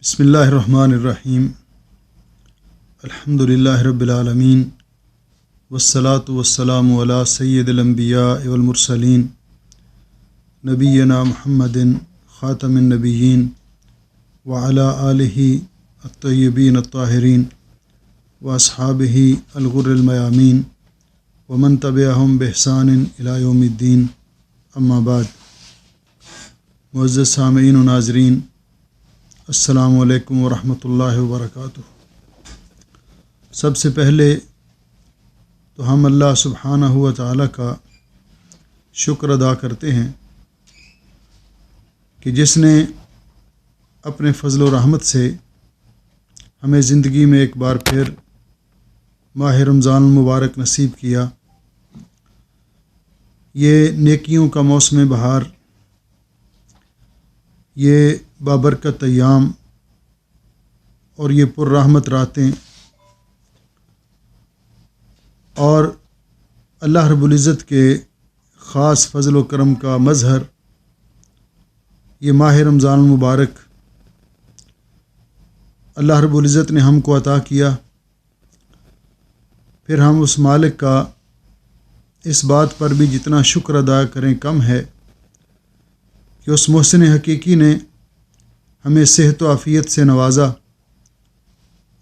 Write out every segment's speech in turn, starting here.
بسم اللہ الرحمن الرحیم الحمد للہ رب العالمین والصلاة والسلام علی سید الانبیاء والمرسلین نبینا محمد خاتم النبیین وعلی آلہ الطیبین الطاہرین واصحابہ الغر المیامین ومن تبعہم بإحسان الی یوم الدین اما بعد۔ معزز سامعین و ناظرین، السلام علیکم ورحمۃ اللہ وبرکاتہ۔ سب سے پہلے تو ہم اللہ سبحانہ و تعالیٰ کا شکر ادا کرتے ہیں کہ جس نے اپنے فضل و رحمت سے ہمیں زندگی میں ایک بار پھر ماہ رمضان المبارک نصیب کیا۔ یہ نیکیوں کا موسم بہار، یہ بابرکت ایام اور یہ پر رحمت راتیں، اور اللہ رب العزت کے خاص فضل و کرم کا مظہر یہ ماہ رمضان المبارک اللہ رب العزت نے ہم کو عطا کیا۔ پھر ہم اس مالک کا اس بات پر بھی جتنا شکر ادا کریں کم ہے کہ اس محسن حقیقی نے ہمیں صحت و عافیت سے نوازا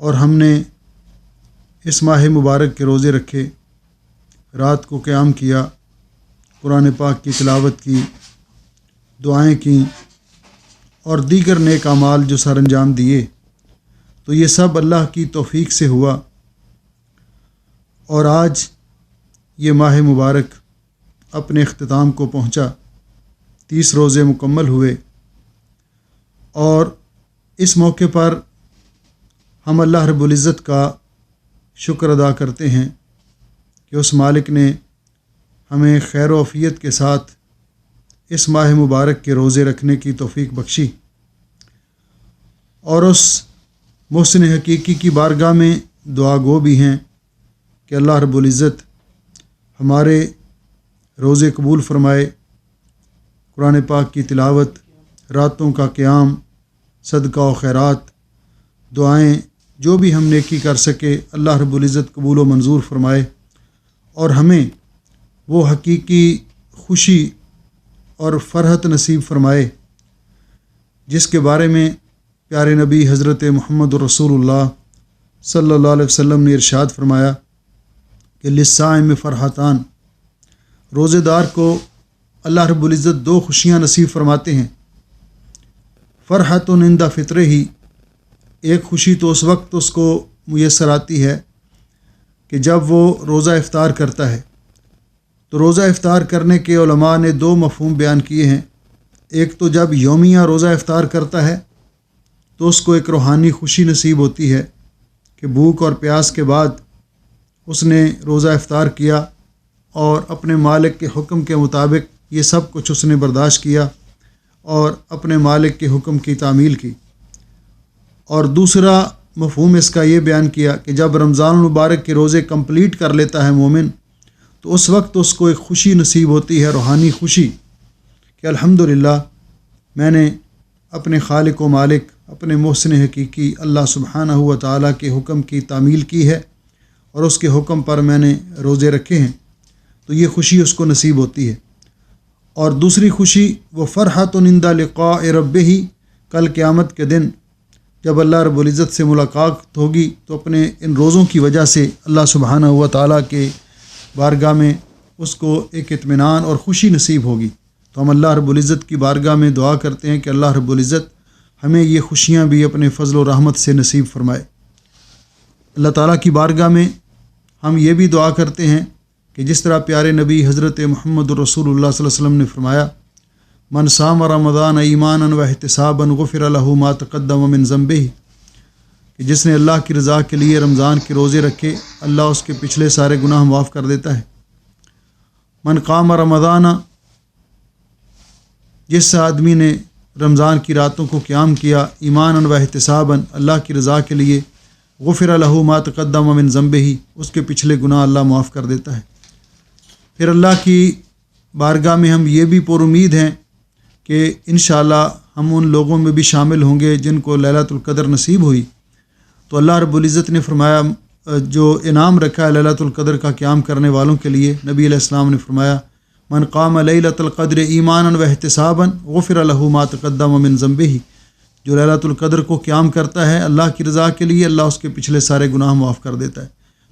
اور ہم نے اس ماہ مبارک کے روزے رکھے، رات کو قیام کیا، قرآن پاک کی تلاوت کی، دعائیں کیں اور دیگر نیک اعمال جو سر انجام دیے، تو یہ سب اللہ کی توفیق سے ہوا۔ اور آج یہ ماہ مبارک اپنے اختتام کو پہنچا، 30 روزے مکمل ہوئے، اور اس موقع پر ہم اللہ رب العزت کا شکر ادا کرتے ہیں کہ اس مالک نے ہمیں خیر و عافیت کے ساتھ اس ماہ مبارک کے روزے رکھنے کی توفیق بخشی، اور اس محسن حقیقی کی بارگاہ میں دعا گو بھی ہیں کہ اللہ رب العزت ہمارے روزے قبول فرمائے، قرآن پاک کی تلاوت، راتوں کا قیام، صدقہ و خیرات، دعائیں، جو بھی ہم نیکی کر سکے اللہ رب العزت قبول و منظور فرمائے، اور ہمیں وہ حقیقی خوشی اور فرحت نصیب فرمائے جس کے بارے میں پیارے نبی حضرت محمد رسول اللہ صلی اللہ علیہ وسلم نے ارشاد فرمایا کہ للصائم فرحتان، روزے دار کو اللہ رب العزت 2 خوشیاں نصیب فرماتے ہیں۔ فرحت عند فطرہ ہی، ایک خوشی تو اس وقت اس کو میسر آتی ہے کہ جب وہ روزہ افطار کرتا ہے۔ تو روزہ افطار کرنے کے علماء نے 2 مفہوم بیان کیے ہیں۔ ایک تو جب یومیہ روزہ افطار کرتا ہے تو اس کو ایک روحانی خوشی نصیب ہوتی ہے کہ بھوک اور پیاس کے بعد اس نے روزہ افطار کیا اور اپنے مالک کے حکم کے مطابق یہ سب کچھ اس نے برداشت کیا اور اپنے مالک کے حکم کی تعمیل کی۔ اور دوسرا مفہوم اس کا یہ بیان کیا کہ جب رمضان المبارک کے روزے کمپلیٹ کر لیتا ہے مومن، تو اس وقت اس کو ایک خوشی نصیب ہوتی ہے، روحانی خوشی، کہ الحمدللہ میں نے اپنے خالق و مالک، اپنے محسن حقیقی اللہ سبحانہ و تعالیٰ کے حکم کی تعمیل کی ہے اور اس کے حکم پر میں نے روزے رکھے ہیں، تو یہ خوشی اس کو نصیب ہوتی ہے۔ اور دوسری خوشی وہ فرحت عند لقاء ربہ، کل قیامت کے دن جب اللہ رب العزت سے ملاقات ہوگی تو اپنے ان روزوں کی وجہ سے اللہ سبحانہ و تعالیٰ کے بارگاہ میں اس کو ایک اطمینان اور خوشی نصیب ہوگی۔ تو ہم اللہ رب العزت کی بارگاہ میں دعا کرتے ہیں کہ اللہ رب العزت ہمیں یہ خوشیاں بھی اپنے فضل و رحمت سے نصیب فرمائے۔ اللہ تعالیٰ کی بارگاہ میں ہم یہ بھی دعا کرتے ہیں کہ جس طرح پیارے نبی حضرت محمد رسول اللہ صلی اللہ علیہ وسلم نے فرمایا، من صام رمضان ایمانا و احتسابا غفر له ما تقدم من ذنبہ، کہ جس نے اللہ کی رضا کے لیے رمضان کے روزے رکھے اللہ اس کے پچھلے سارے گناہ معاف کر دیتا ہے۔ من قام رمضان، جس آدمی نے رمضان کی راتوں کو قیام کیا ایمانا و احتسابا، اللہ کی رضا کے لیے، غفر له ما تقدم من ذنبہ، اس کے پچھلے گناہ اللہ معاف کر دیتا ہے۔ پھر اللہ کی بارگاہ میں ہم یہ بھی پر امید ہیں کہ انشاءاللہ ہم ان لوگوں میں بھی شامل ہوں گے جن کو لیلۃ القدر نصیب ہوئی۔ تو اللہ رب العزت نے فرمایا جو انعام رکھا ہے لیلۃ القدر کا قیام کرنے والوں کے لیے، نبی علیہ السلام نے فرمایا من قام لیلۃ القدر ایمانا واحتسابا غفر له ما تقدم من ذنبہ، جو لیلۃ القدر کو قیام کرتا ہے اللہ کی رضا کے لیے، اللہ اس کے پچھلے سارے گناہ معاف کر دیتا ہے۔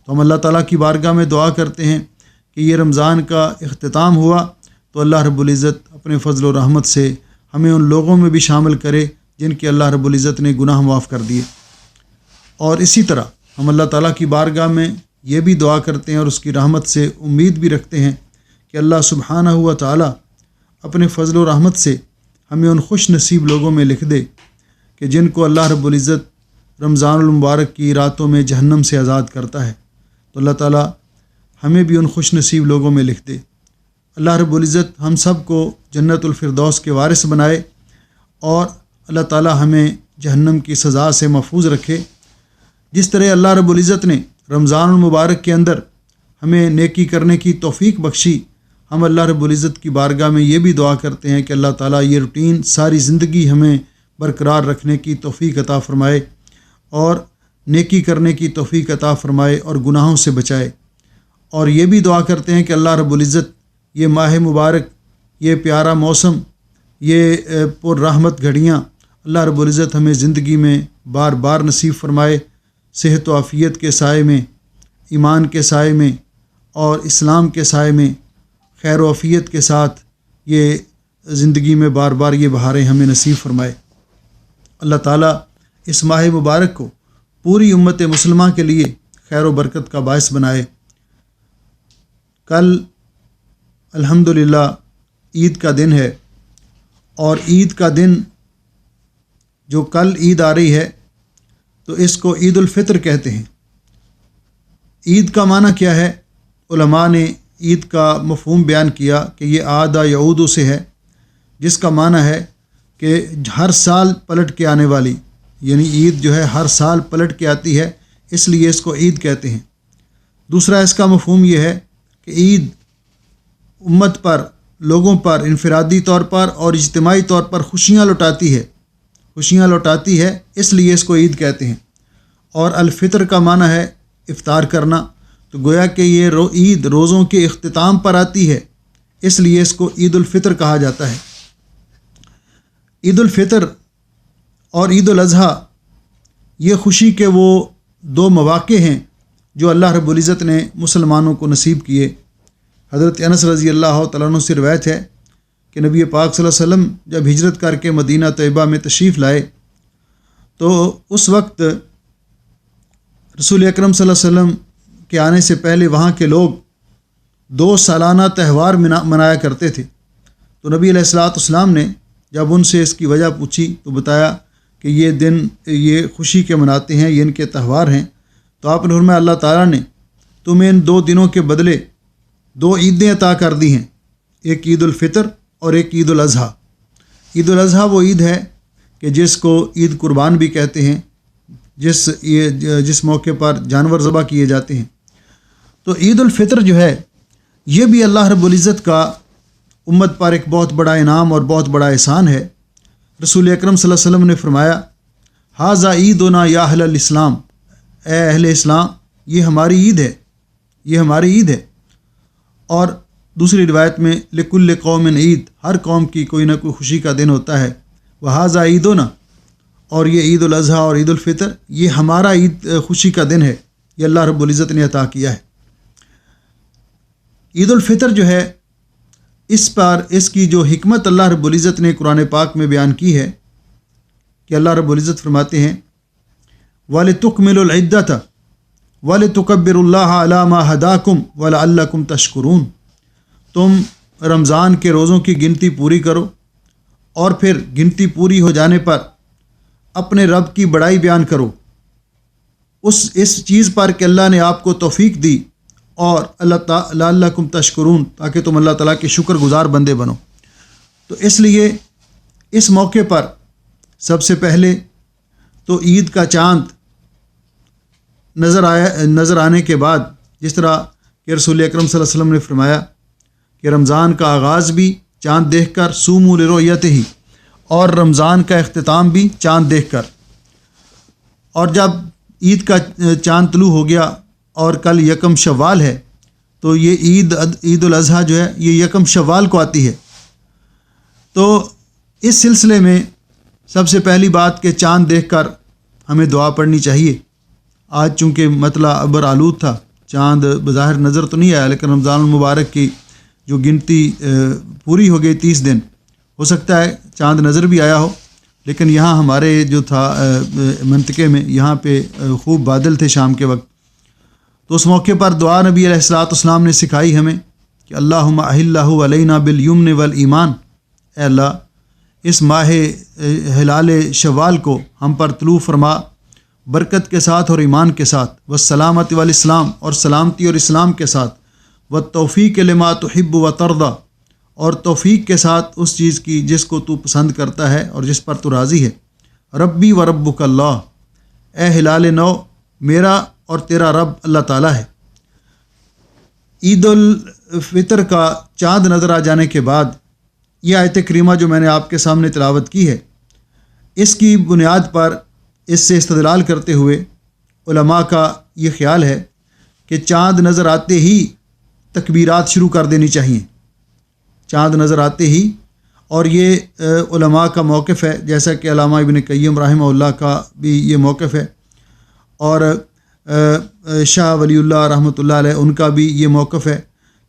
تو ہم اللہ تعالیٰ کی بارگاہ میں دعا کرتے ہیں کہ یہ رمضان کا اختتام ہوا تو اللہ رب العزت اپنے فضل و رحمت سے ہمیں ان لوگوں میں بھی شامل کرے جن کے اللہ رب العزت نے گناہ معاف کر دیے۔ اور اسی طرح ہم اللہ تعالیٰ کی بارگاہ میں یہ بھی دعا کرتے ہیں اور اس کی رحمت سے امید بھی رکھتے ہیں کہ اللہ سبحانہ و تعالیٰ اپنے فضل و رحمت سے ہمیں ان خوش نصیب لوگوں میں لکھ دے کہ جن کو اللہ رب العزت رمضان المبارک کی راتوں میں جہنم سے آزاد کرتا ہے۔ تو اللہ تعالیٰ ہمیں بھی ان خوش نصیب لوگوں میں لکھ دے۔ اللہ رب العزت ہم سب کو جنت الفردوس کے وارث بنائے اور اللہ تعالیٰ ہمیں جہنم کی سزا سے محفوظ رکھے۔ جس طرح اللہ رب العزت نے رمضان المبارک کے اندر ہمیں نیکی کرنے کی توفیق بخشی، ہم اللہ رب العزت کی بارگاہ میں یہ بھی دعا کرتے ہیں کہ اللہ تعالیٰ یہ روٹین ساری زندگی ہمیں برقرار رکھنے کی توفیق عطا فرمائے اور نیکی کرنے کی توفیق عطا فرمائے اور گناہوں سے بچائے۔ اور یہ بھی دعا کرتے ہیں کہ اللہ رب العزت یہ ماہ مبارک، یہ پیارا موسم، یہ پر رحمت گھڑیاں اللہ رب العزت ہمیں زندگی میں بار بار نصیب فرمائے، صحت و عافیت کے سائے میں، ایمان کے سائے میں اور اسلام کے سائے میں خیر و عافیت کے ساتھ یہ زندگی میں بار بار یہ بہاریں ہمیں نصیب فرمائے۔ اللہ تعالیٰ اس ماہ مبارک کو پوری امت مسلمہ کے لیے خیر و برکت کا باعث بنائے۔ کل الحمدللہ عید کا دن ہے اور عید کا دن جو کل عید آ رہی ہے تو اس کو عید الفطر کہتے ہیں۔ عید کا معنی کیا ہے؟ علماء نے عید کا مفہوم بیان کیا کہ یہ عاد یعود سے ہے، جس کا معنی ہے کہ ہر سال پلٹ کے آنے والی، یعنی عید جو ہے ہر سال پلٹ کے آتی ہے، اس لیے اس کو عید کہتے ہیں۔ دوسرا اس کا مفہوم یہ ہے کہ عید امت پر، لوگوں پر انفرادی طور پر اور اجتماعی طور پر خوشیاں لوٹاتی ہے، اس لیے اس کو عید کہتے ہیں۔ اور الفطر کا معنی ہے افطار کرنا، تو گویا کہ یہ عید روزوں کے اختتام پر آتی ہے، اس لیے اس کو عید الفطر کہا جاتا ہے۔ عید الفطر اور عید الاضحیٰ یہ خوشی کے وہ دو مواقع ہیں جو اللہ رب العزت نے مسلمانوں کو نصیب کیے۔ حضرت انس رضی اللہ تعالیٰ عنہ سے روایت ہے کہ نبی پاک صلی اللہ علیہ وسلم جب ہجرت کر کے مدینہ طیبہ میں تشریف لائے تو اس وقت رسول اکرم صلی اللہ علیہ وسلم کے آنے سے پہلے وہاں کے لوگ 2 سالانہ تہوار منایا کرتے تھے۔ تو نبی علیہ الصلوۃ والسلام نے جب ان سے اس کی وجہ پوچھی تو بتایا کہ یہ دن یہ خوشی کے مناتے ہیں، یہ ان کے تہوار ہیں۔ تو آپ نے فرمایا اللہ تعالیٰ نے تمہیں ان 2 دنوں کے بدلے 2 عیدیں عطا کر دی ہیں، ایک عید الفطر اور ایک عید الاضحیٰ۔ عید الاضحیٰ وہ عید ہے کہ جس کو عید قربان بھی کہتے ہیں، جس موقع پر جانور ذبح کیے جاتے ہیں۔ تو عید الفطر جو ہے یہ بھی اللہ رب العزت کا امت پر ایک بہت بڑا انعام اور بہت بڑا احسان ہے۔ رسول اکرم صلی اللہ علیہ وسلم نے فرمایا ھذا عیدنا یا اہل الاسلام، اے اہل اسلام یہ ہماری عید ہے۔ اور دوسری روایت میں لکل قوم عید، ہر قوم کی کوئی نہ کوئی خوشی کا دن ہوتا ہے۔ وھذا عیدنا، اور یہ عید الاضحیٰ اور عید الفطر یہ ہمارا عید خوشی کا دن ہے، یہ اللہ رب العزت نے عطا کیا ہے۔ عید الفطر جو ہے اس کی جو حکمت اللہ رب العزت نے قرآن پاک میں بیان کی ہے کہ اللہ رب العزت فرماتے ہیں وَلِتُكْمِلُوا الْعِدَّةَ وَلِتُكَبِّرُوا اللَّهَ عَلَى مَا هَدَاكُمْ وَلَعَلَّكُمْ تَشْكُرُونَ، تم رمضان کے روزوں کی گنتی پوری کرو اور پھر گنتی پوری ہو جانے پر اپنے رب کی بڑائی بیان کرو اس چیز پر کہ اللہ نے آپ کو توفیق دی، اور لعلکم تشکرون، تاکہ تم اللہ تعالیٰ کے شکر گزار بندے بنو۔ تو اس لیے اس موقع پر سب سے پہلے تو عید کا چاند نظر آنے کے بعد، جس طرح کہ رسول اکرم صلی اللہ علیہ وسلم نے فرمایا کہ رمضان کا آغاز بھی چاند دیکھ کر صوموا لرؤیتہ، اور رمضان کا اختتام بھی چاند دیکھ کر۔ اور جب عید کا چاند طلوع ہو گیا اور کل یکم شوال ہے تو یہ عید الاضحیٰ جو ہے یہ یکم شوال کو آتی ہے۔ تو اس سلسلے میں سب سے پہلی بات کہ چاند دیکھ کر ہمیں دعا پڑھنی چاہیے۔ آج چونکہ مطلع ابر آلود تھا، چاند بظاہر نظر تو نہیں آیا، لیکن رمضان المبارک کی جو گنتی پوری ہو گئی 30 دن، ہو سکتا ہے چاند نظر بھی آیا ہو، لیکن یہاں ہمارے جو تھا منطقے میں یہاں پہ خوب بادل تھے شام کے وقت۔ تو اس موقع پر دعا نبی علیہ الصلوۃ والسلام نے سکھائی ہمیں کہ اللہم احلہ علینا بالیمن والایمان، اے اللہ اس ماہ ہلال شوال کو ہم پر طلوع فرما برکت کے ساتھ اور ایمان کے ساتھ، والسلامت والاسلام اور سلامتی اور اسلام کے ساتھ، والتوفیق لما تحب وترضی اور توفیق کے ساتھ اس چیز کی جس کو تو پسند کرتا ہے اور جس پر تو راضی ہے۔ ربی و ربک اللہ، اے ہلال نو میرا اور تیرا رب اللہ تعالیٰ ہے۔ عید الفطر کا چاند نظر آ جانے کے بعد یہ آیت کریمہ جو میں نے آپ کے سامنے تلاوت کی ہے، اس کی بنیاد پر اس سے استدلال کرتے ہوئے علماء کا یہ خیال ہے کہ چاند نظر آتے ہی تکبیرات شروع کر دینی چاہیے، چاند نظر آتے ہی۔ اور یہ علماء کا موقف ہے، جیسا کہ علامہ ابن قیم رحمہ اللہ کا بھی یہ موقف ہے، اور شاہ ولی اللہ رحمۃ اللہ علیہ ان کا بھی یہ موقف ہے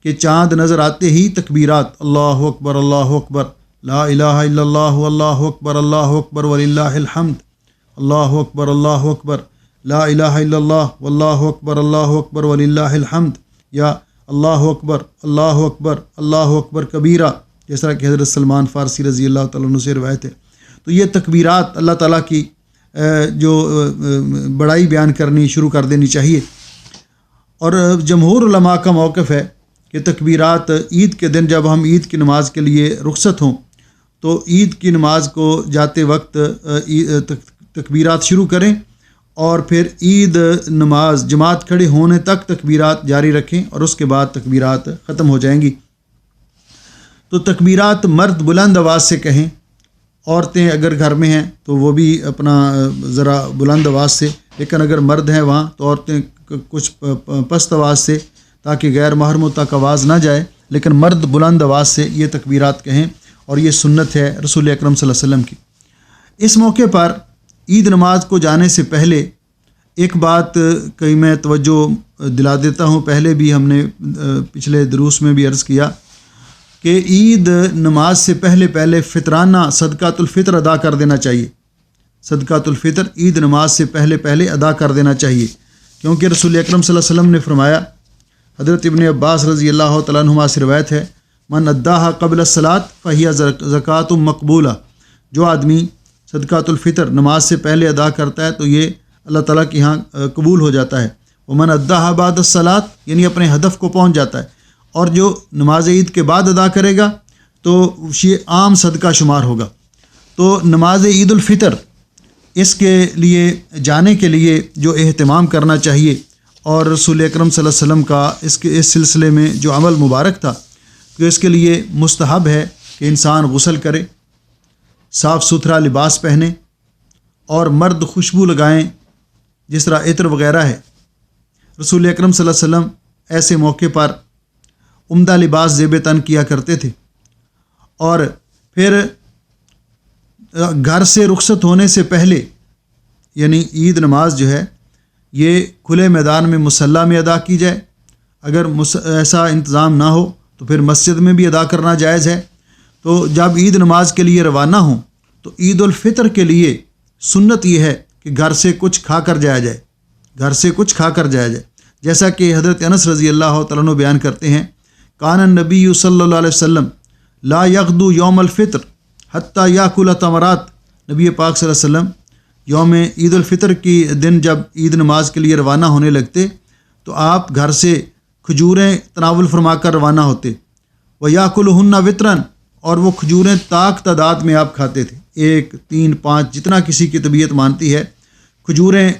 کہ چاند نظر آتے ہی تکبیرات، اللہ اکبر اللہ اکبر، لا الہ الا اللہ اللہ اکبر وللہ الحمد، اللہ اکبر لا الہ الا اللہ واللہ اکبر وللہ الحمد، یا اللہ اکبر کبیرہ، جس طرح کہ حضرت سلمان فارسی رضی اللہ تعالیٰ عنہ سے روایت ہے۔ تو یہ تکبیرات اللہ تعالیٰ کی جو بڑائی بیان کرنی شروع کر دینی چاہیے۔ اور جمہور علماء کا موقف ہے کہ تکبیرات عید کے دن جب ہم عید کی نماز کے لیے رخصت ہوں تو عید کی نماز کو جاتے وقت تکبیرات شروع کریں، اور پھر عید نماز جماعت کھڑے ہونے تک تکبیرات جاری رکھیں، اور اس کے بعد تکبیرات ختم ہو جائیں گی۔ تو تکبیرات مرد بلند آواز سے کہیں، عورتیں اگر گھر میں ہیں تو وہ بھی اپنا ذرا بلند آواز سے، لیکن اگر مرد ہیں وہاں تو عورتیں کچھ پست آواز سے، تاکہ غیر محرموں تک آواز نہ جائے، لیکن مرد بلند آواز سے یہ تکبیرات کہیں، اور یہ سنت ہے رسول اکرم صلی اللہ علیہ وسلم کی۔ اس موقع پر عید نماز کو جانے سے پہلے ایک بات کہیں میں توجہ دلا دیتا ہوں، پہلے بھی ہم نے پچھلے دروس میں بھی عرض کیا کہ عید نماز سے پہلے فطرانہ صدقۃ الفطر ادا کر دینا چاہیے۔ صدقۃ الفطر عید نماز سے پہلے ادا کر دینا چاہیے، کیونکہ رسول اکرم صلی اللہ علیہ وسلم نے فرمایا، حضرت ابن عباس رضی اللہ تعالیٰ عنہما سے روایت ہے، من اداہا قبل الصلاۃ فہی زکوۃ مقبولہ، جو آدمی صدقۃ الفطر نماز سے پہلے ادا کرتا ہے تو یہ اللہ تعالیٰ کے ہاں قبول ہو جاتا ہے۔ ومن اداہا بعد الصلاۃ، یعنی اپنے ہدف کو پہنچ جاتا ہے، اور جو نماز عید کے بعد ادا کرے گا تو یہ عام صدقہ شمار ہوگا۔ تو نماز عید الفطر اس کے لیے جانے کے لیے جو اہتمام کرنا چاہیے، اور رسول اکرم صلی اللہ علیہ وسلم کا اس سلسلے میں جو عمل مبارک تھا کہ اس کے لیے مستحب ہے کہ انسان غسل کرے، صاف ستھرا لباس پہنے، اور مرد خوشبو لگائیں جس طرح عطر وغیرہ ہے۔ رسول اکرم صلی اللہ علیہ وسلم ایسے موقع پر عمدہ لباس زیب تن کیا کرتے تھے، اور پھر گھر سے رخصت ہونے سے پہلے یعنی عید نماز جو ہے یہ کھلے میدان میں مصلی میں ادا کی جائے، اگر ایسا انتظام نہ ہو تو پھر مسجد میں بھی ادا کرنا جائز ہے۔ تو جب عید نماز کے لیے روانہ ہوں تو عید الفطر کے لیے سنت یہ ہے کہ گھر سے کچھ کھا کر جایا جائے، جیسا کہ حضرت انس رضی اللہ تعالیٰ عنہ بیان کرتے ہیں، کان النبی صلی اللہ علیہ وسلم لا یغدو یوم الفطر حتی یاکل تمرات، نبی پاک صلی اللہ علیہ وسلم یوم عید الفطر کی دن جب عید نماز کے لیے روانہ ہونے لگتے تو آپ گھر سے کھجوریں تناول فرما کر روانہ ہوتے، وَيَأْكُلُهُنَّ وِطْرًا، اور وہ کھجوریں طاق تعداد میں آپ کھاتے تھے، 1 3 5 جتنا کسی کی طبیعت مانتی ہے، کھجوریں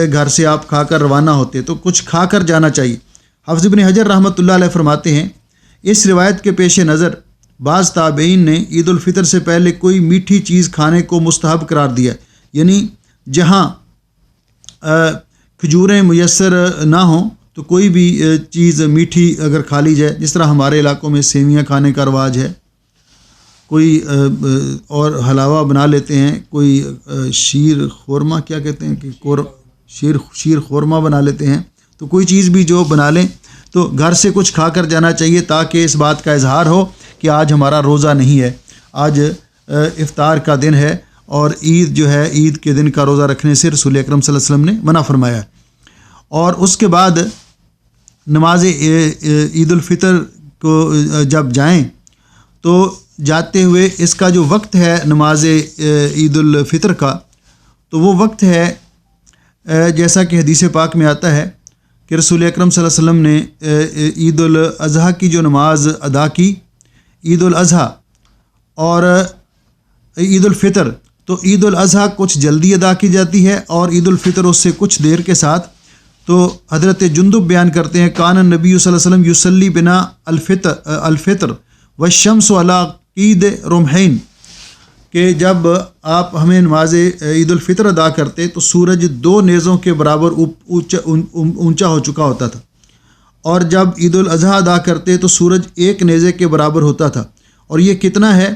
گھر سے آپ کھا کر روانہ ہوتے، تو کچھ کھا کر جانا چاہیے۔ حافظ ابن حجر رحمۃ اللہ علیہ فرماتے ہیں، اس روایت کے پیش نظر بعض تابعین نے عید الفطر سے پہلے کوئی میٹھی چیز کھانے کو مستحب قرار دیا، یعنی جہاں کھجوریں میسر نہ ہوں تو کوئی بھی چیز میٹھی اگر کھا لی جائے، جس طرح ہمارے علاقوں میں سیویاں کھانے کا رواج ہے، کوئی اور حلاوہ بنا لیتے ہیں، کوئی شیر خورمہ کیا کہتے ہیں کہ شیر خورمہ بنا لیتے ہیں، تو کوئی چیز بھی جو بنا لیں تو گھر سے کچھ کھا کر جانا چاہیے تاکہ اس بات کا اظہار ہو کہ آج ہمارا روزہ نہیں ہے، آج افطار کا دن ہے، اور عید جو ہے، عید کے دن کا روزہ رکھنے سے رسول اکرم صلی اللہ علیہ وسلم نے منع فرمایا ہے۔ اور اس کے بعد نماز عید الفطر کو جب جائیں تو جاتے ہوئے اس کا جو وقت ہے نماز عید الفطر کا، تو وہ وقت ہے جیسا کہ حدیث پاک میں آتا ہے کہ رسول اکرم صلی اللہ علیہ وسلم نے عید الاضحیٰ کی جو نماز ادا کی، عید الاضحیٰ اور عید الفطر، تو عید الاضحیٰ کچھ جلدی ادا کی جاتی ہے اور عید الفطر اس سے کچھ دیر کے ساتھ۔ تو حضرت جندب بیان کرتے ہیں کان النبی صلی اللہ علیہ وسلم یصلی بنا الفطر والشمس علی قید رمحین، کہ جب آپ ہمیں نماز عید الفطر ادا کرتے تو سورج 2 نیزوں کے برابر اونچا ہو چکا ہوتا تھا، اور جب عید الاضحیٰ ادا کرتے تو سورج 1 نیزے کے برابر ہوتا تھا، اور یہ کتنا ہے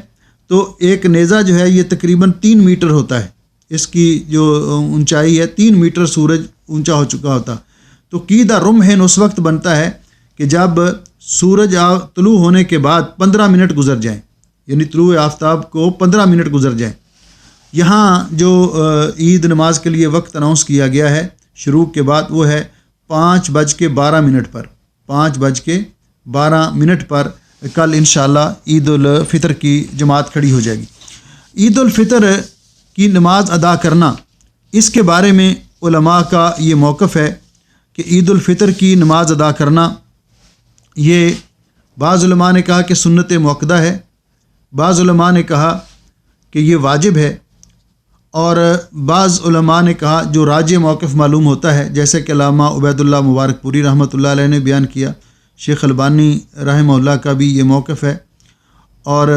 تو 1 نیزہ جو ہے یہ تقریباً 3 میٹر ہوتا ہے، اس کی جو اونچائی ہے 3 میٹر سورج اونچا ہو چکا ہوتا۔ تو قید رمحین اس وقت بنتا ہے کہ جب سورج طلوع ہونے کے بعد 15 منٹ گزر جائیں، یعنی طلوع آفتاب کو 15 منٹ گزر جائیں۔ یہاں جو عید نماز کے لیے وقت اناؤنس کیا گیا ہے شروع کے بعد، وہ ہے 5:12 پر، 5:12 پر کل انشاءاللہ عید الفطر کی جماعت کھڑی ہو جائے گی۔ عید الفطر کی نماز ادا کرنا، اس کے بارے میں علماء کا یہ موقف ہے کہ عید الفطر کی نماز ادا کرنا، یہ بعض علماء نے کہا کہ سنت موقدہ ہے، بعض علماء نے کہا کہ یہ واجب ہے، اور بعض علماء نے کہا جو راجح موقف معلوم ہوتا ہے، جیسے کہ علامہ عبید اللہ مبارک پوری رحمۃ اللہ علیہ نے بیان کیا، شیخ البانی رحمہ اللہ کا بھی یہ موقف ہے، اور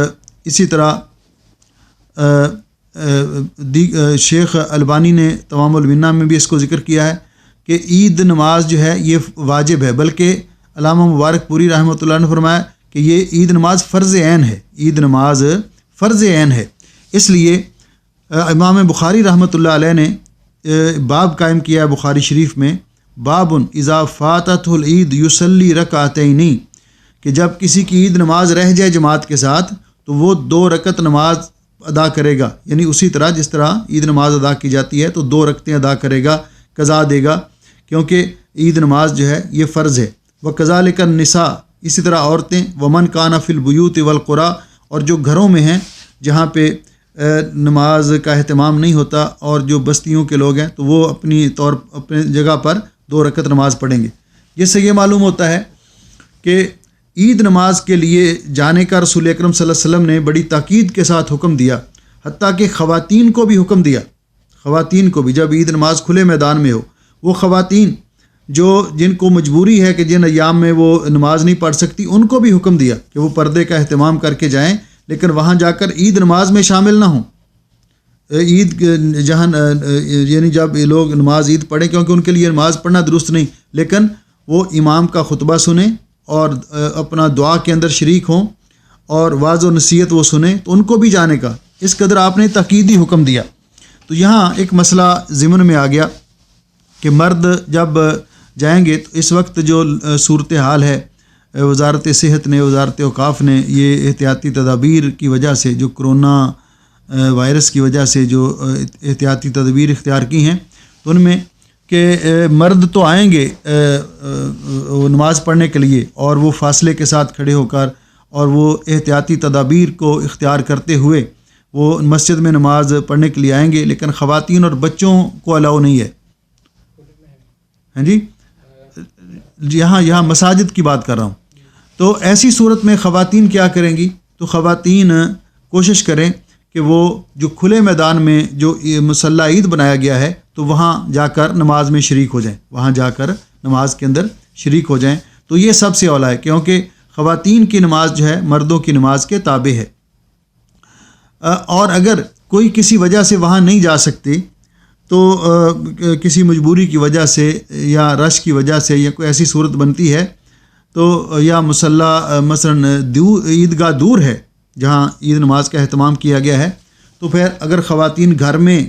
اسی طرح شیخ البانی نے تمام المنہ میں بھی اس کو ذکر کیا ہے کہ عید نماز جو ہے یہ واجب ہے، بلکہ علامہ مبارک پوری رحمۃ اللہ نے فرمایا کہ یہ عید نماز فرض عین ہے، عید نماز فرض عین ہے۔ اس لیے امام بخاری رحمۃ اللہ علیہ نے باب قائم کیا ہے بخاری شریف میں، باب اذا فاتت العید یصلی رکعتین، کہ جب کسی کی عید نماز رہ جائے جماعت کے ساتھ تو وہ 2 رکعت نماز ادا کرے گا، یعنی اسی طرح جس طرح عید نماز ادا کی جاتی ہے تو 2 رکعتیں ادا کرے گا، قضا دے گا، کیونکہ عید نماز جو ہے یہ فرض ہے۔ وکذالک النساء، اسی طرح عورتیں، ومن کان فی البیوت والقری، اور جو گھروں میں ہیں جہاں پہ نماز کا اہتمام نہیں ہوتا، اور جو بستیوں کے لوگ ہیں تو وہ اپنی جگہ پر 2 رکعت نماز پڑھیں گے۔ جس سے یہ معلوم ہوتا ہے کہ عید نماز کے لیے جانے کا رسول اکرم صلی اللہ علیہ وسلم نے بڑی تاکید کے ساتھ حکم دیا، حتیٰ کہ خواتین کو بھی حکم دیا، خواتین کو بھی جب عید نماز کھلے میدان میں ہو، وہ خواتین جن کو مجبوری ہے کہ جن ایام میں وہ نماز نہیں پڑھ سکتی، ان کو بھی حکم دیا کہ وہ پردے کا اہتمام کر کے جائیں، لیکن وہاں جا کر عید نماز میں شامل نہ ہوں۔ عید جہاں یعنی جب یہ لوگ نماز عید پڑھیں، کیونکہ ان کے لیے نماز پڑھنا درست نہیں، لیکن وہ امام کا خطبہ سنیں اور اپنا دعا کے اندر شریک ہوں اور واعظ و نصیحت وہ سنیں، تو ان کو بھی جانے کا اس قدر آپ نے تاکیدی حکم دیا۔ تو یہاں ایک مسئلہ ضمن میں آ گیا کہ مرد جب جائیں گے تو اس وقت جو صورتحال ہے، وزارت صحت نے، وزارت اوقاف نے یہ احتیاطی تدابیر کی وجہ سے، جو کرونا وائرس کی وجہ سے جو احتیاطی تدابیر اختیار کی ہیں، تو ان میں کہ مرد تو آئیں گے نماز پڑھنے کے لیے، اور وہ فاصلے کے ساتھ کھڑے ہو کر اور وہ احتیاطی تدابیر کو اختیار کرتے ہوئے وہ مسجد میں نماز پڑھنے کے لیے آئیں گے، لیکن خواتین اور بچوں کو الاؤ نہیں ہے۔ ہاں جی، یہاں مساجد کی بات کر رہا ہوں۔ تو ایسی صورت میں خواتین کیا کریں گی؟ تو خواتین کوشش کریں کہ وہ جو کھلے میدان میں جو مصلی عید بنایا گیا ہے تو وہاں جا کر نماز میں شریک ہو جائیں، وہاں جا کر نماز کے اندر شریک ہو جائیں۔ تو یہ سب سے اولیٰ ہے، کیونکہ خواتین کی نماز جو ہے مردوں کی نماز کے تابع ہے۔ اور اگر کوئی کسی وجہ سے وہاں نہیں جا سکتے تو کسی مجبوری کی وجہ سے یا رش کی وجہ سے یا کوئی ایسی صورت بنتی ہے تو یا مصلی مثلا عیدگاہ دور ہے جہاں عید نماز کا اہتمام کیا گیا ہے، تو پھر اگر خواتین گھر میں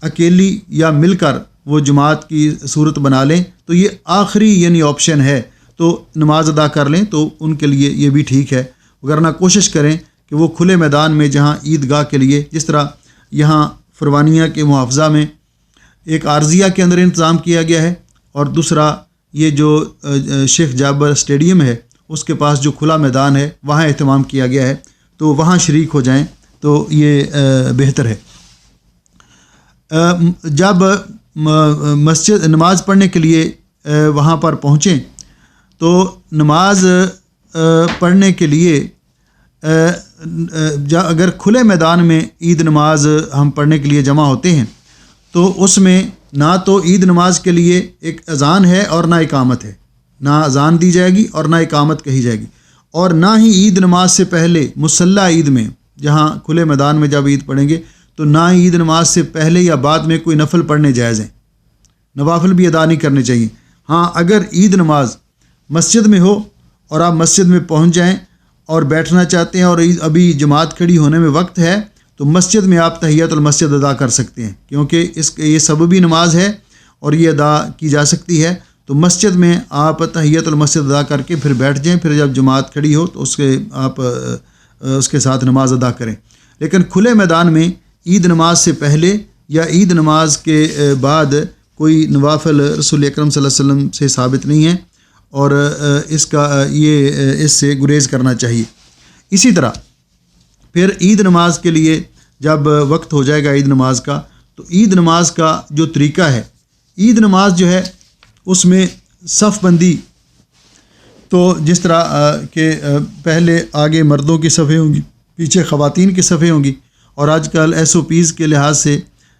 اکیلی یا مل کر وہ جماعت کی صورت بنا لیں تو یہ آخری یعنی آپشن ہے، تو نماز ادا کر لیں تو ان کے لیے یہ بھی ٹھیک ہے، وگرنہ کوشش کریں کہ وہ کھلے میدان میں جہاں عیدگاہ کے لیے، جس طرح یہاں فروانیہ کے محافظہ میں ایک عارضیہ کے اندر انتظام کیا گیا ہے، اور دوسرا یہ جو شیخ جابر اسٹیڈیم ہے اس کے پاس جو کھلا میدان ہے وہاں اہتمام کیا گیا ہے، تو وہاں شریک ہو جائیں تو یہ بہتر ہے۔ جب مسجد نماز پڑھنے کے لیے وہاں پر پہنچیں تو نماز پڑھنے کے لیے اگر کھلے میدان میں عید نماز ہم پڑھنے کے لیے جمع ہوتے ہیں تو اس میں نہ تو عید نماز کے لیے ایک اذان ہے اور نہ اقامت ہے، نہ اذان دی جائے گی اور نہ اقامت کہی جائے گی، اور نہ ہی عید نماز سے پہلے مصلی عید میں جہاں کھلے میدان میں جب عید پڑھیں گے تو نہ عید نماز سے پہلے یا بعد میں کوئی نفل پڑھنے جائز ہیں، نوافل بھی ادا نہیں کرنے چاہیے۔ ہاں اگر عید نماز مسجد میں ہو اور آپ مسجد میں پہنچ جائیں اور بیٹھنا چاہتے ہیں اور ابھی جماعت کھڑی ہونے میں وقت ہے تو مسجد میں آپ تحیۃ المسجد ادا کر سکتے ہیں، کیونکہ یہ سببی نماز ہے اور یہ ادا کی جا سکتی ہے، تو مسجد میں آپ تحیۃ المسجد ادا کر کے پھر بیٹھ جائیں، پھر جب جماعت کھڑی ہو تو آپ اس کے ساتھ نماز ادا کریں۔ لیکن کھلے میدان میں عید نماز سے پہلے یا عید نماز کے بعد کوئی نوافل رسول اکرم صلی اللہ علیہ وسلم سے ثابت نہیں ہے، اور اس سے گریز کرنا چاہیے۔ اسی طرح پھر عید نماز کے لیے جب وقت ہو جائے گا عید نماز کا، تو عید نماز کا جو طریقہ ہے، عید نماز جو ہے اس میں صف بندی تو جس طرح کہ پہلے آگے مردوں کی صفیں ہوں گی، پیچھے خواتین کی صفیں ہوں گی، اور آج کل SOPs کے لحاظ سے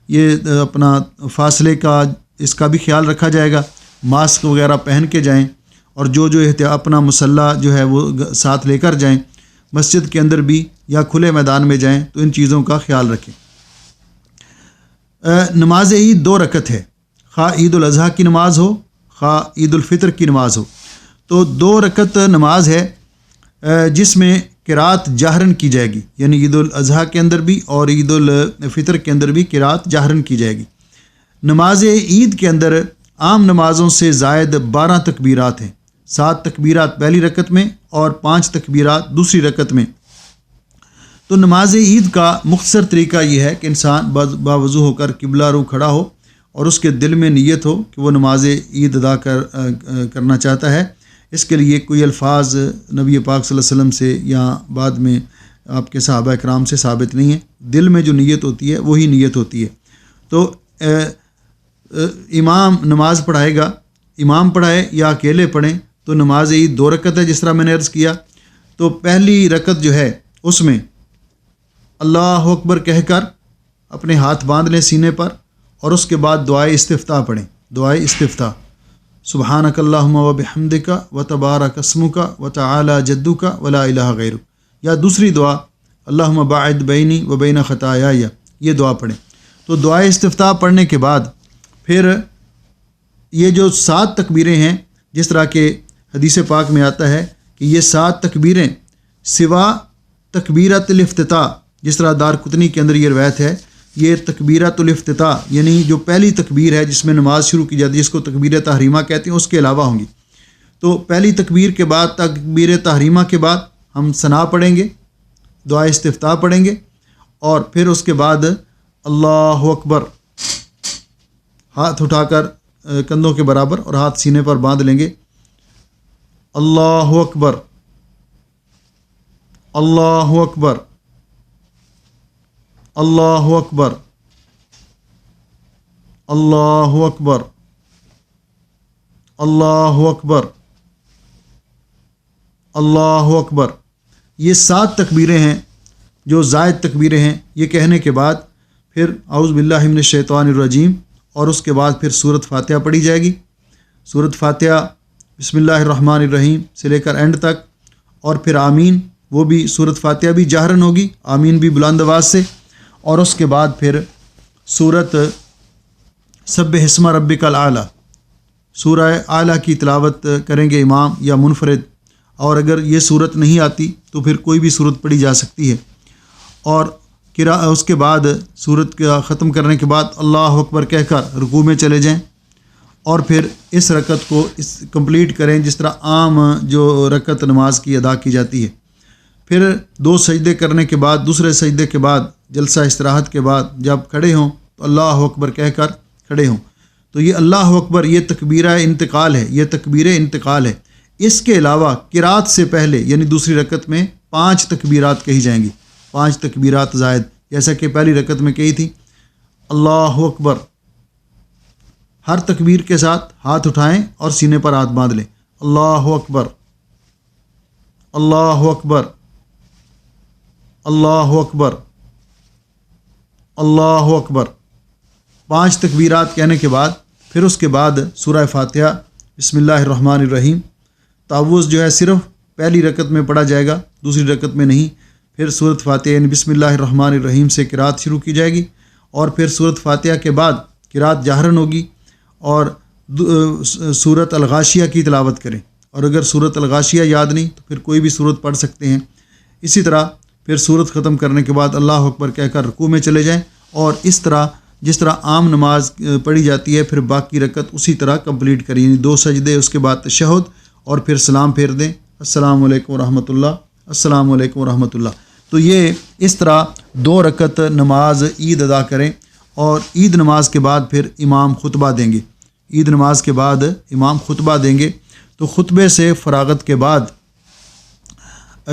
یہ اپنا فاصلے کا اس کا بھی خیال رکھا جائے گا، ماسک وغیرہ پہن کے جائیں، اور جو اپنا مسلح جو ہے وہ ساتھ لے کر جائیں، مسجد کے اندر بھی یا کھلے میدان میں جائیں تو ان چیزوں کا خیال رکھیں۔ نماز عید 2 رکعت ہے، خواہ عید الاضحیٰ کی نماز ہو خواہ عید الفطر کی نماز ہو، تو 2 رکعت نماز ہے جس میں قرات جہرن کی جائے گی، یعنی عید الاضحیٰ کے اندر بھی اور عید الفطر کے اندر بھی قرات جہرن کی جائے گی۔ نماز عید کے اندر عام نمازوں سے زائد 12 تکبیرات ہیں، 7 تکبیرات پہلی رکعت میں اور 5 تکبیرات دوسری رکعت میں۔ تو نماز عید کا مختصر طریقہ یہ ہے کہ انسان باوضو ہو کر قبلہ رو کھڑا ہو اور اس کے دل میں نیت ہو کہ وہ نماز عید ادا کرنا چاہتا ہے۔ اس کے لیے کوئی الفاظ نبی پاک صلی اللہ علیہ وسلم سے یا بعد میں آپ کے صحابہ کرام سے ثابت نہیں ہے، دل میں جو نیت ہوتی ہے وہی نیت ہوتی ہے۔ تو امام نماز پڑھائے گا، امام پڑھائے یا اکیلے پڑھیں، تو نماز عید 2 رکعت ہے جس طرح میں نے عرض کیا۔ تو پہلی رکعت جو ہے اس میں اللہ اکبر کہہ کر اپنے ہاتھ باندھ لیں سینے پر، اور اس کے بعد دعائے استفتاح پڑھیں، دعائے استفتاح، سبحانک اللہم و بحمدک و تبارک اسمک و تعالی جدک ولا الہ غیرک، یا دوسری دعا اللہم باعد بینی و بین خطایای، یہ دعا پڑھیں۔ تو دعائے استفتاح پڑھنے کے بعد پھر یہ جو 7 تکبیریں ہیں، جس طرح کہ حدیث پاک میں آتا ہے کہ یہ 7 تکبیریں سوا تکبیرۃ الافتتاح، جس طرح دارقطنی کے اندر یہ روایت ہے، یہ تکبیرۃ الافتتاح یعنی جو پہلی تکبیر ہے جس میں نماز شروع کی جاتی ہے، جس کو تکبیر تحریمہ کہتے ہیں، اس کے علاوہ ہوں گی۔ تو پہلی تکبیر کے بعد، تکبیر تحریمہ کے بعد ہم ثنا پڑھیں گے، دعائے استفتاح پڑھیں گے، اور پھر اس کے بعد اللہ اکبر، ہاتھ اٹھا کر کندھوں کے برابر اور ہاتھ سینے پر باندھ لیں گے، اللہ اکبر، اللہ اکبر، اللہ اکبر، اللہ اکبر، اللہ اکبر، اللہ اکبر۔ یہ 7 تکبیریں ہیں جو زائد تکبیریں ہیں۔ یہ کہنے کے بعد پھر اعوذ باللہ من الشیطان الرجیم، اور اس کے بعد پھر سورۃ فاتحہ پڑھی جائے گی۔ سورۃ فاتحہ بسم اللہ الرحمن الرحیم سے لے کر اینڈ تک، اور پھر آمین، وہ بھی سورۃ فاتحہ بھی جہرن ہوگی، آمین بھی بلند آواز سے، اور اس کے بعد پھر سورۃ سبح اسم ربک الاعلیٰ، سورہ اعلیٰ کی تلاوت کریں گے امام یا منفرد، اور اگر یہ صورت نہیں آتی تو پھر کوئی بھی صورت پڑھی جا سکتی ہے، اور اس کے بعد صورت کا ختم کرنے کے بعد اللہ اکبر کہہ کر رکوع میں چلے جائیں، اور پھر اس رکعت کو کمپلیٹ کریں جس طرح عام جو رکعت نماز کی ادا کی جاتی ہے۔ پھر 2 سجدے کرنے کے بعد، دوسرے سجدے کے بعد، جلسہ استراحت کے بعد جب کھڑے ہوں تو اللہ اکبر کہہ کر کھڑے ہوں۔ تو یہ اللہ اکبر یہ تکبیرہ انتقال ہے، یہ تکبیر انتقال ہے۔ اس کے علاوہ قرات سے پہلے یعنی دوسری رکعت میں 5 تکبیرات کہی جائیں گی، 5 تکبیرات زائد، جیسا کہ پہلی رکعت میں کہی تھی اللہ اکبر۔ ہر تکبیر کے ساتھ ہاتھ اٹھائیں اور سینے پر ہاتھ باندھ لیں، اللہ اکبر، اللہ اکبر، اللہ اکبر، اللہ اکبر۔ 5 تکبیرات کہنے کے بعد پھر اس کے بعد سورہ فاتحہ، بسم اللہ الرحمن الرحیم، تعوذ جو ہے صرف پہلی رکعت میں پڑھا جائے گا، دوسری رکعت میں نہیں۔ پھر سورۃ فاتحہ یعنی بسم اللہ الرحمن الرحیم سے قرات شروع کی جائے گی، اور پھر سورۃ فاتحہ کے بعد قرات جہرن ہوگی، اور سورۃ الغاشیہ کی تلاوت کریں، اور اگر سورۃ الغاشیہ یاد نہیں تو پھر کوئی بھی سورت پڑھ سکتے ہیں۔ اسی طرح پھر سورت ختم کرنے کے بعد اللہ اکبر کہہ کر رکوع میں چلے جائیں، اور اس طرح جس طرح عام نماز پڑھی جاتی ہے پھر باقی رکعت اسی طرح کمپلیٹ کریں، یعنی 2 سجدے، اس کے بعد تشہد، اور پھر سلام پھیر دیں، السلام علیکم ورحمۃ اللہ، السلام علیکم ورحمۃ اللہ۔ تو یہ اس طرح 2 رکعت نماز عید ادا کریں، اور عید نماز کے بعد پھر امام خطبہ دیں گے، عید نماز کے بعد امام خطبہ دیں گے۔ تو خطبے سے فراغت کے بعد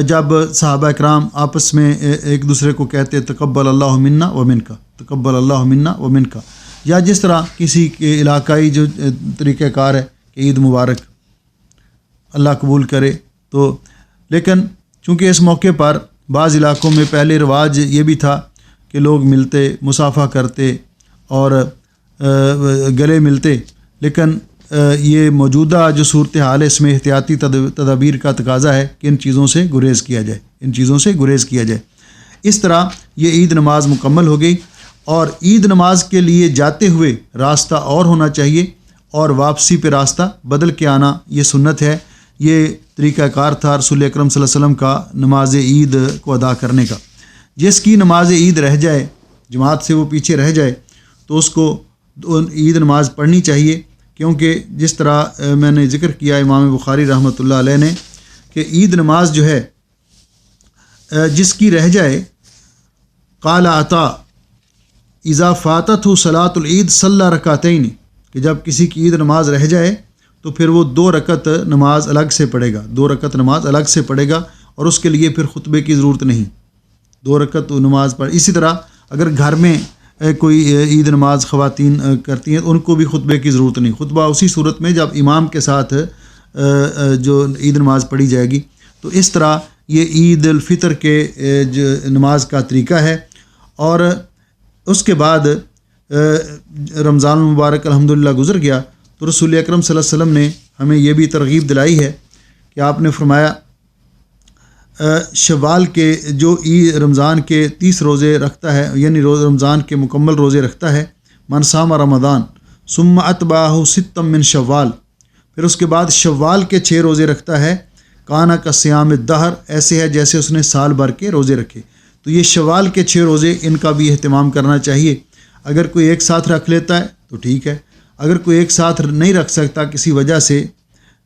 جب صحابہ اکرام آپس میں ایک دوسرے کو کہتے تقبل اللہ منا و منکا، تقبل اللہ منا و منکا، یا جس طرح کسی کے علاقائی جو طریقہ کار ہے کہ عید مبارک، اللہ قبول کرے، تو لیکن چونکہ اس موقع پر بعض علاقوں میں پہلے رواج یہ بھی تھا کہ لوگ ملتے، مصافحہ کرتے اور گلے ملتے، لیکن یہ موجودہ جو صورتحال ہے اس میں احتیاطی تدابیر کا تقاضا ہے کہ ان چیزوں سے گریز کیا جائے، ان چیزوں سے گریز کیا جائے۔ اس طرح یہ عید نماز مکمل ہو گئی، اور عید نماز کے لیے جاتے ہوئے راستہ اور ہونا چاہیے، اور واپسی پہ راستہ بدل کے آنا یہ سنت ہے۔ یہ طریقہ کار تھا رسول اکرم صلی اللہ علیہ وسلم کا نماز عید کو ادا کرنے کا۔ جس کی نماز عید رہ جائے، جماعت سے وہ پیچھے رہ جائے، تو اس کو عید نماز پڑھنی چاہیے، کیونکہ جس طرح میں نے ذکر کیا امام بخاری رحمۃ اللہ علیہ نے کہ عید نماز جو ہے جس کی رہ جائے، قال عطا اذا فاتتہ صلاۃ العید صلی رکعتین، کہ جب کسی کی عید نماز رہ جائے تو پھر وہ 2 رکعت نماز الگ سے پڑھے گا، 2 رکعت نماز الگ سے پڑھے گا، اور اس کے لیے پھر خطبے کی ضرورت نہیں، 2 رکعت نماز پڑھ۔ اسی طرح اگر گھر میں کوئی عید نماز خواتین کرتی ہیں تو ان کو بھی خطبے کی ضرورت نہیں، خطبہ اسی صورت میں جب امام کے ساتھ جو عید نماز پڑھی جائے گی۔ تو اس طرح یہ عید الفطر کے جو نماز کا طریقہ ہے۔ اور اس کے بعد رمضان المبارک الحمدللہ گزر گیا، تو رسول اکرم صلی اللہ علیہ وسلم نے ہمیں یہ بھی ترغیب دلائی ہے کہ آپ نے فرمایا شوال کے جو رمضان کے 30 روزے رکھتا ہے، یعنی رمضان کے مکمل روزے رکھتا ہے، من صام رمضان ثم اتبعہ ستا من شوال، پھر اس کے بعد شوال کے 6 روزے رکھتا ہے، کانا کا صیام الدہر، ایسے ہے جیسے اس نے سال بھر کے روزے رکھے۔ تو یہ شوال کے 6 روزے، ان کا بھی اہتمام کرنا چاہیے۔ اگر کوئی ایک ساتھ رکھ لیتا ہے تو ٹھیک ہے، اگر کوئی ایک ساتھ نہیں رکھ سکتا کسی وجہ سے،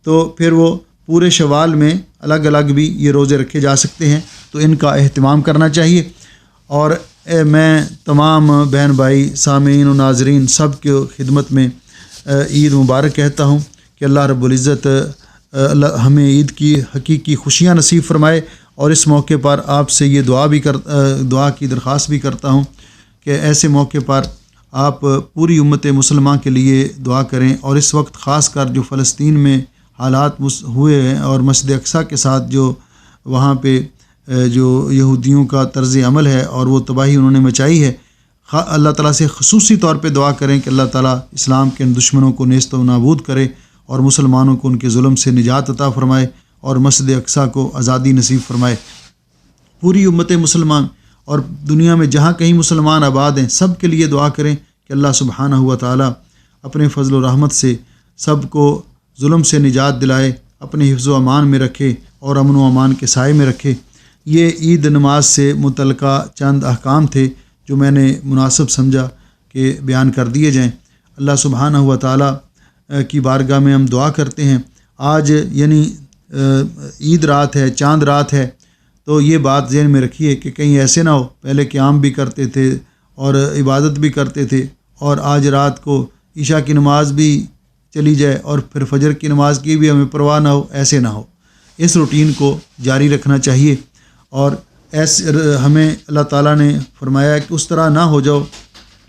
تو پھر وہ پورے شوال میں الگ الگ بھی یہ روزے رکھے جا سکتے ہیں، تو ان کا اہتمام کرنا چاہیے۔ اور میں تمام بہن بھائی سامعین و ناظرین سب کی خدمت میں عید مبارک کہتا ہوں کہ اللہ رب العزت ہمیں عید کی حقیقی خوشیاں نصیب فرمائے۔ اور اس موقع پر آپ سے یہ دعا کی درخواست بھی کرتا ہوں کہ ایسے موقع پر آپ پوری امت مسلمہ کے لیے دعا کریں، اور اس وقت خاص کر جو فلسطین میں حالات ہوئے ہیں اور مسجد اقصیٰ کے ساتھ جو وہاں پہ جو یہودیوں کا طرز عمل ہے اور وہ تباہی انہوں نے مچائی ہے، اللہ تعالیٰ سے خصوصی طور پہ دعا کریں کہ اللہ تعالیٰ اسلام کے ان دشمنوں کو نیست و نابود کرے اور مسلمانوں کو ان کے ظلم سے نجات عطا فرمائے، اور مسجد اقصیٰ کو آزادی نصیب فرمائے۔ پوری امت مسلمان اور دنیا میں جہاں کہیں مسلمان آباد ہیں سب کے لیے دعا کریں کہ اللہ سبحانہ و تعالی اپنے فضل و رحمت سے سب کو ظلم سے نجات دلائے، اپنے حفظ و امان میں رکھے اور امن و امان کے سائے میں رکھے۔ یہ عید نماز سے متعلقہ چند احکام تھے جو میں نے مناسب سمجھا کہ بیان کر دیے جائیں۔ اللہ سبحانہ و تعالی کی بارگاہ میں ہم دعا کرتے ہیں، آج یعنی عید رات ہے، چاند رات ہے، تو یہ بات ذہن میں رکھیے کہ کہیں ایسے نہ ہو پہلے قیام بھی کرتے تھے اور عبادت بھی کرتے تھے اور آج رات کو عشاء کی نماز بھی چلی جائے اور پھر فجر کی نماز کی بھی ہمیں پرواہ نہ ہو، ایسے نہ ہو۔ اس روٹین کو جاری رکھنا چاہیے اور ایسے ہمیں اللہ تعالیٰ نے فرمایا کہ اس طرح نہ ہو جاؤ،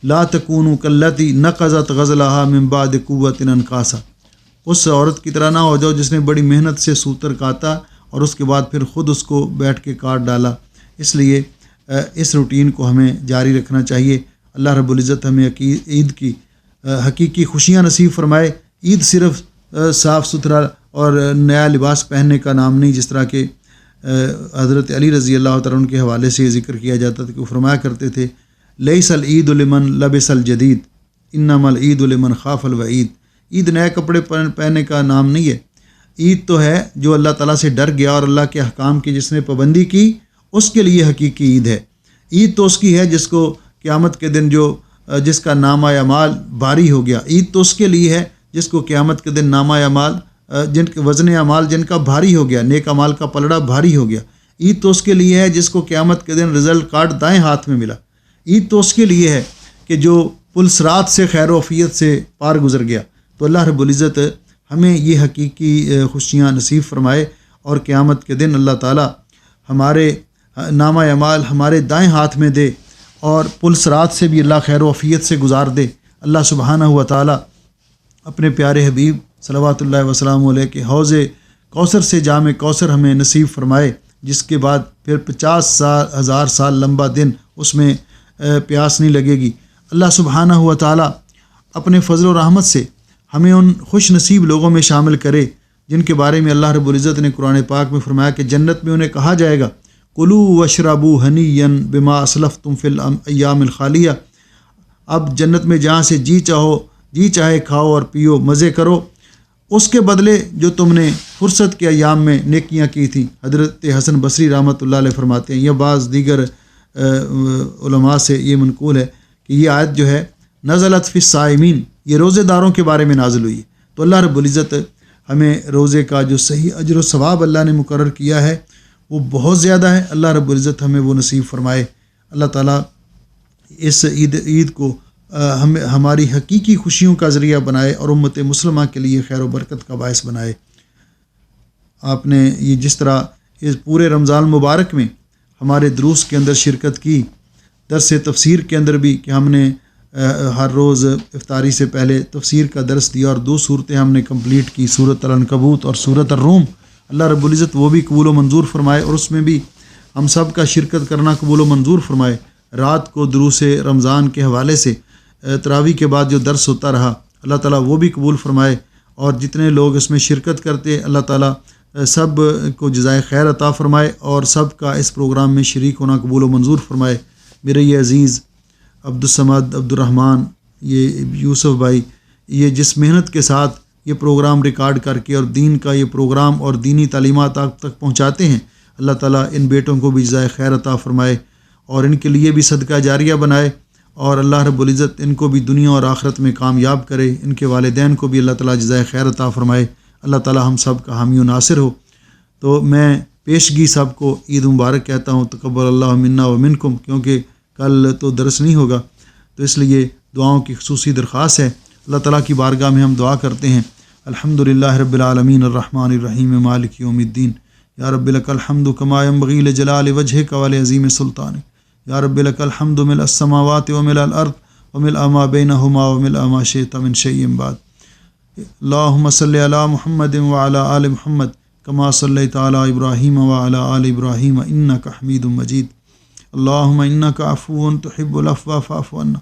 لا تکونوا کاللتی نقضت غزلها من بعد قوت انکاسا، اس عورت کی طرح نہ ہو جاؤ جس نے بڑی محنت سے سوتر کاتا اور اس کے بعد پھر خود اس کو بیٹھ کے کاٹ ڈالا۔ اس لیے اس روٹین کو ہمیں جاری رکھنا چاہیے۔ اللہ رب العزت ہمیں عید کی حقیقی خوشیاں نصیب فرمائے۔ عید صرف صاف ستھرا اور نیا لباس پہننے کا نام نہیں، جس طرح کہ حضرت علی رضی اللہ تعالیٰ عنہ کے حوالے سے ذکر کیا جاتا تھا کہ وہ فرمایا کرتے تھے لیس العید لمن لبس الجدید انما العید لمن خاف الوعید۔ عید نئے کپڑے پہننے کا نام نہیں ہے، عید تو ہے جو اللہ تعالیٰ سے ڈر گیا اور اللہ کے احکام کی جس نے پابندی کی، اس کے لیے حقیقی عید ہے۔ عید تو اس کی ہے جس کو قیامت کے دن جس کا نامہ اعمال بھاری ہو گیا، عید تو اس کے لیے ہے جس کو قیامت کے دن نامہ اعمال جن کے وزن اعمال جن کا بھاری ہو گیا، نیک اعمال کا پلڑا بھاری ہو گیا۔ عید تو اس کے لیے ہے جس کو قیامت کے دن رزلٹ کارڈ دائیں ہاتھ میں ملا۔ عید تو اس کے لیے ہے کہ جو پل صراط سے خیر و عافیت سے پار گزر گیا۔ تو اللہ رب العزت ہمیں یہ حقیقی خوشیاں نصیب فرمائے اور قیامت کے دن اللہ تعالی ہمارے نامہ اعمال ہمارے دائیں ہاتھ میں دے اور پل صراط سے بھی اللہ خیر و عافیت سے گزار دے۔ اللہ سبحانہ و تعالی اپنے پیارے حبیب صلوات اللہ وسلام علیہ کے حوض کوثر سے جام کوثر ہمیں نصیب فرمائے، جس کے بعد پھر 50,000 سال لمبا دن اس میں پیاس نہیں لگے گی۔ اللہ سبحانہ و تعالی اپنے فضل و رحمت سے ہمیں ان خوش نصیب لوگوں میں شامل کرے جن کے بارے میں اللہ رب العزت نے قرآن پاک میں فرمایا کہ جنت میں انہیں کہا جائے گا کلوا واشربوا ہنیئا بما اسلفتم فی الایام الخالیہ۔ اب جنت میں جہاں سے جی چاہے کھاؤ اور پیو، مزے کرو، اس کے بدلے جو تم نے فرصت کے ایام میں نیکیاں کی تھیں۔ حضرت حسن بصری رحمۃ اللہ علیہ فرماتے ہیں، یا بعض دیگر علماء سے یہ منقول ہے کہ یہ آیت جو ہے نزلت فی الصائمین، یہ روزے داروں کے بارے میں نازل ہوئی ہے۔ تو اللہ رب العزت ہمیں روزے کا جو صحیح اجر و ثواب اللہ نے مقرر کیا ہے وہ بہت زیادہ ہے۔ اللہ رب العزت ہمیں وہ نصیب فرمائے۔ اللہ تعالیٰ اس عید کو ہماری حقیقی خوشیوں کا ذریعہ بنائے اور امت مسلمہ کے لیے خیر و برکت کا باعث بنائے۔ آپ نے یہ جس طرح اس پورے رمضان مبارک میں ہمارے دروس کے اندر شرکت کی، درس تفسیر کے اندر بھی کہ ہم نے ہر روز افطاری سے پہلے تفسیر کا درس دیا اور 2 صورتیں ہم نے کمپلیٹ کی، سورۃ العنکبوت اور سورۃ الروم۔ اللہ رب العزت وہ بھی قبول و منظور فرمائے اور اس میں بھی ہم سب کا شرکت کرنا قبول و منظور فرمائے۔ رات کو دروس رمضان کے حوالے سے تراویح کے بعد جو درس ہوتا رہا، اللہ تعالیٰ وہ بھی قبول فرمائے، اور جتنے لوگ اس میں شرکت کرتے اللہ تعالیٰ سب کو جزائے خیر عطا فرمائے اور سب کا اس پروگرام میں شریک ہونا قبول و منظور فرمائے۔ میرے یہ عزیز عبدالصمد عبدالرحمن، یہ یوسف بھائی، یہ جس محنت کے ساتھ یہ پروگرام ریکارڈ کر کے اور دین کا یہ پروگرام اور دینی تعلیمات آپ تک پہنچاتے ہیں، اللہ تعالیٰ ان بیٹوں کو بھی جزائے خیر عطا فرمائے اور ان کے لیے بھی صدقہ جاریہ بنائے، اور اللہ رب العزت ان کو بھی دنیا اور آخرت میں کامیاب کرے۔ ان کے والدین کو بھی اللہ تعالیٰ جزائے خیر عطا فرمائے۔ اللہ تعالیٰ ہم سب کا حامی و ناصر ہو۔ تو میں پیشگی سب کو عید مبارک کہتا ہوں، تقبل اللہ منا و منکم، کیونکہ کل تو درس نہیں ہوگا، تو اس لیے دعاؤں کی خصوصی درخواست ہے۔ اللہ تعالیٰ کی بارگاہ میں ہم دعا کرتے ہیں، الحمدللہ رب العالمین الرحمن الرحیم مالک یوم الدین، یا رب لک الحمد کما ینبغی لجلال وجہک ولعظیم سلطانک، یا رب لک الحمد ملء السماوات وملء الارض وملء ما بینہما وملء ما شئت من شیء بعد۔ اللہم صلی علی محمد وعلی آل محمد کما صلیت علی ابراہیم وعلی آل ابراہیم انک حمید مجید۔ اللہم انک عفو تحب العفو فاعف عنا،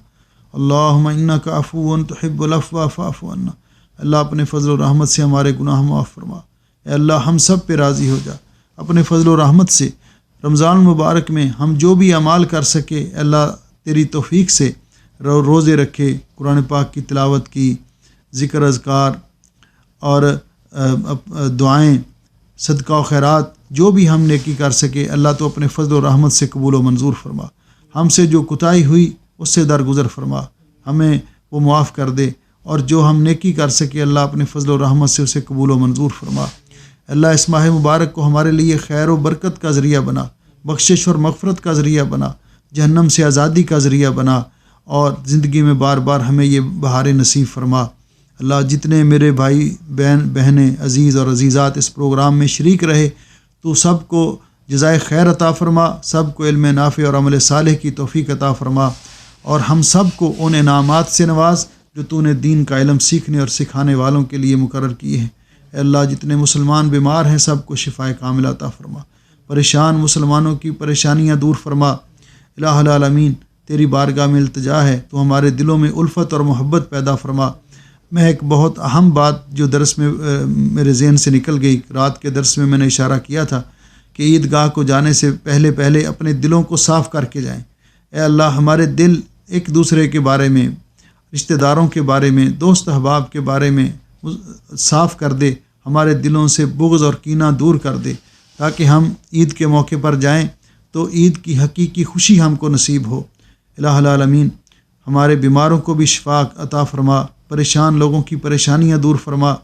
اللہم انک عفو تحب العفو فاعف عنا۔ اللہ اپنے فضل و رحمت سے ہمارے گناہ معاف فرما، اے اللہ ہم سب پہ راضی ہو جا اپنے فضل و رحمت سے۔ رمضان المبارک میں ہم جو بھی اعمال کر سکے اے اللہ تیری توفیق سے روزے رکھے، قرآن پاک کی تلاوت کی، ذکر اذکار اور دعائیں، صدقہ و خیرات، جو بھی ہم نیکی کر سکے اللہ تو اپنے فضل و رحمت سے قبول و منظور فرما۔ ہم سے جو کوتاہی ہوئی اس سے درگزر فرما، ہمیں وہ معاف کر دے، اور جو ہم نیکی کر سکے اللہ اپنے فضل و رحمت سے اسے قبول و منظور فرما۔ اللہ اس ماہ مبارک کو ہمارے لیے خیر و برکت کا ذریعہ بنا، بخشش اور مغفرت کا ذریعہ بنا، جہنم سے آزادی کا ذریعہ بنا، اور زندگی میں بار بار ہمیں یہ بہاریں نصیب فرما۔ اللہ جتنے میرے بھائی بہنیں عزیز اور عزیزات اس پروگرام میں شریک رہے تو سب کو جزائے خیر عطا فرما، سب کو علم نافع اور عمل صالح کی توفیق عطا فرما، اور ہم سب کو ان انعامات سے نواز جو تو نے دین کا علم سیکھنے اور سکھانے والوں کے لیے مقرر کیے ہیں۔ اے اللہ جتنے مسلمان بیمار ہیں سب کو شفائے کاملہ عطا فرما، پریشان مسلمانوں کی پریشانیاں دور فرما۔ الہ العالمین تیری بارگاہ میں التجا ہے تو ہمارے دلوں میں الفت اور محبت پیدا فرما۔ میں ایک بہت اہم بات جو درس میں میرے ذہن سے نکل گئی، رات کے درس میں نے اشارہ کیا تھا کہ عیدگاہ کو جانے سے پہلے اپنے دلوں کو صاف کر کے جائیں۔ اے اللہ ہمارے دل ایک دوسرے کے بارے میں، رشتہ داروں کے بارے میں، دوست احباب کے بارے میں صاف کر دے، ہمارے دلوں سے بغض اور کینہ دور کر دے، تاکہ ہم عید کے موقع پر جائیں تو عید کی حقیقی خوشی ہم کو نصیب ہو۔ الہ العالمین ہمارے بیماروں کو بھی شفا عطا فرما، پریشان لوگوں کی پریشانیاں دور فرما،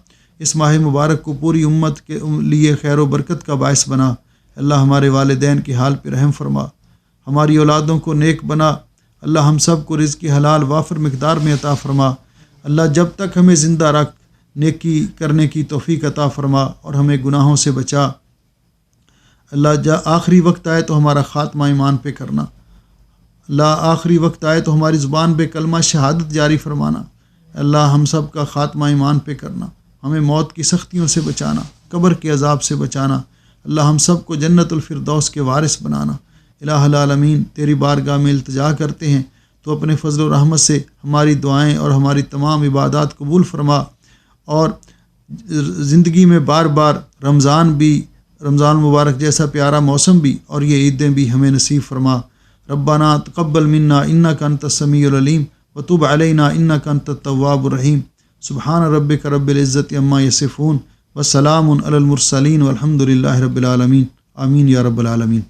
اس ماہ مبارک کو پوری امت کے لیے خیر و برکت کا باعث بنا۔ اللہ ہمارے والدین کے حال پہ رحم فرما، ہماری اولادوں کو نیک بنا۔ اللہ ہم سب کو رزق حلال وافر مقدار میں عطا فرما۔ اللہ جب تک ہمیں زندہ رکھ، نیکی کرنے کی توفیق عطا فرما اور ہمیں گناہوں سے بچا۔ اللہ آخری وقت آئے تو ہمارا خاتمہ ایمان پہ کرنا۔ اللہ آخری وقت آئے تو ہماری زبان پہ کلمہ شہادت جاری فرمانا۔ اللہ ہم سب کا خاتمہ ایمان پہ کرنا، ہمیں موت کی سختیوں سے بچانا، قبر کے عذاب سے بچانا۔ اللہ ہم سب کو جنت الفردوس کے وارث بنانا۔ الہ العالمین تیری بارگاہ میں التجا کرتے ہیں تو اپنے فضل و رحمت سے ہماری دعائیں اور ہماری تمام عبادات قبول فرما، اور زندگی میں بار بار رمضان مبارک جیسا پیارا موسم بھی اور یہ عیدیں بھی ہمیں نصیب فرما۔ ربنا تقبل منا انک انت السمیع العلیم وتب علینا انک انت التواب الرحیم۔ سبحان ربک رب العزت عما یصفون وسلام علی المرسلین والحمد للہ رب العالمین۔ آمین یا رب العالمین۔